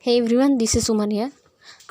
Hey everyone, this is Suman here.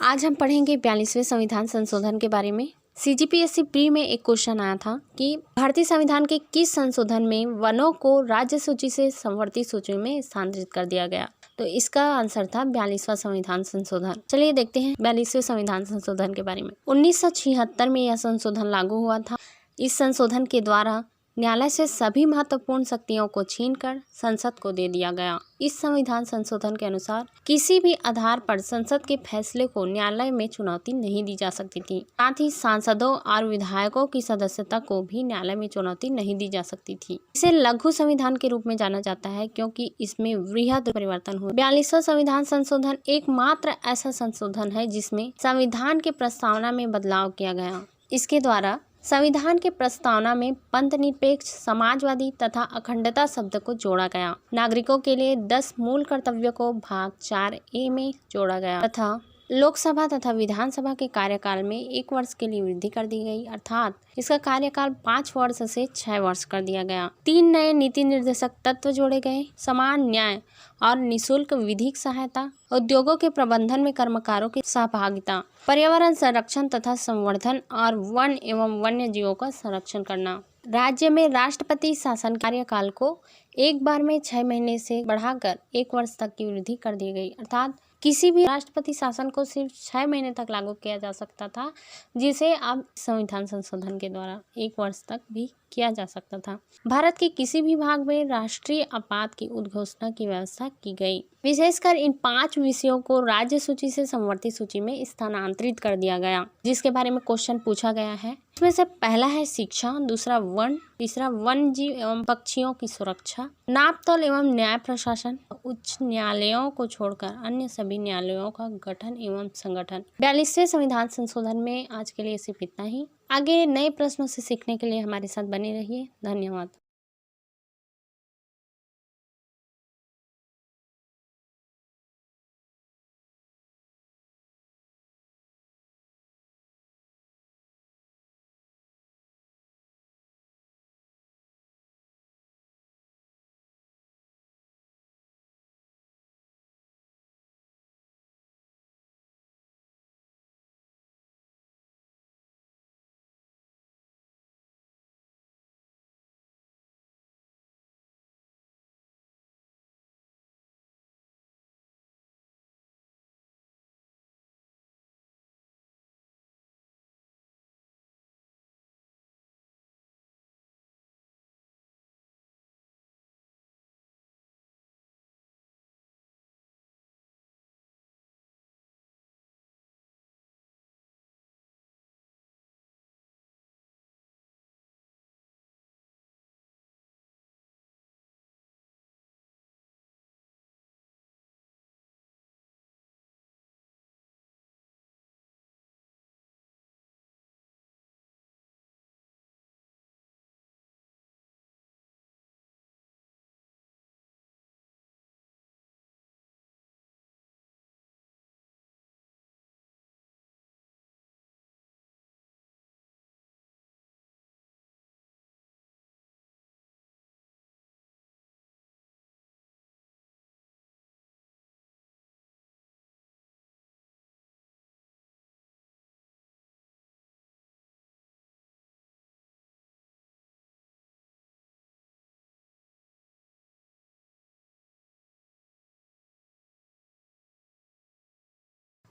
आज हम पढ़ेंगे 42वें संविधान संशोधन के बारे में। सीजीपीएससी प्री में एक क्वेश्चन आया था कि भारतीय संविधान के किस संशोधन में वनों को राज्य सूची से संवर्ती सूची में स्थानांतरित कर दिया गया। तो इसका आंसर था 42वां संविधान संशोधन। चलिए देखते हैं 42वें संविधान संशोधन के बारे में। 1976 में यह संशोधन लागू हुआ था। इस संशोधन के द्वारा न्यायालय से सभी महत्वपूर्ण शक्तियों को छीनकर संसद को दे दिया गया। इस संविधान संशोधन के अनुसार किसी भी आधार पर संसद के फैसले को न्यायालय में चुनौती नहीं दी जा सकती थी। साथ ही सांसदों और विधायकों की सदस्यता को भी न्यायालय में चुनौती नहीं दी जा सकती थी। इसे लघु संविधान के रूप में जाना जाता है क्योंकि इसमें वृहद परिवर्तन हुए। 42वां संविधान संशोधन एकमात्र ऐसा संशोधन है जिसमें संविधान के प्रस्तावना में बदलाव किया गया। इसके द्वारा संविधान के प्रस्तावना में पंथ निरपेक्ष, समाजवादी तथा अखंडता शब्द को जोड़ा गया। नागरिकों के लिए 10 मूल कर्तव्यों को भाग 4A में जोड़ा गया तथा लोकसभा तथा विधानसभा के कार्यकाल में 1 वर्ष के लिए वृद्धि कर दी गई, अर्थात इसका कार्यकाल 5 वर्ष से 6 वर्ष कर दिया गया। 3 नए नीति निर्देशक तत्व जोड़े गए। समान न्याय और निःशुल्क विधिक सहायता, उद्योगों के प्रबंधन में कर्मकारों की सहभागिता, पर्यावरण संरक्षण तथा संवर्धन और वन एवं वन्य जीवों का संरक्षण करना। राज्य में राष्ट्रपति शासन कार्यकाल को एक बार में 6 महीने से बढ़ाकर 1 वर्ष तक की वृद्धि कर दी गई, अर्थात किसी भी राष्ट्रपति शासन को सिर्फ 6 महीने तक लागू किया जा सकता था, जिसे अब संविधान संशोधन के द्वारा 1 वर्ष तक भी किया जा सकता था। भारत के किसी भी भाग में राष्ट्रीय आपात की उद्घोषणा की व्यवस्था की गई। विशेषकर इन 5 विषयों को राज्य सूची से संवर्ती सूची में स्थानांतरित कर दिया गया, जिसके बारे में क्वेश्चन पूछा गया है। इसमें से पहला है शिक्षा, दूसरा वन, तीसरा वन्य जीव एवं पक्षियों की सुरक्षा, नापतोल एवं न्याय प्रशासन, उच्च न्यायालयों को छोड़कर अन्य सभी न्यायालयों का गठन एवं संगठन। 42वें संविधान संशोधन में आज के लिए सिर्फ इतना ही। आगे नए प्रश्नों से सीखने के लिए हमारे साथ बने रहिए। धन्यवाद।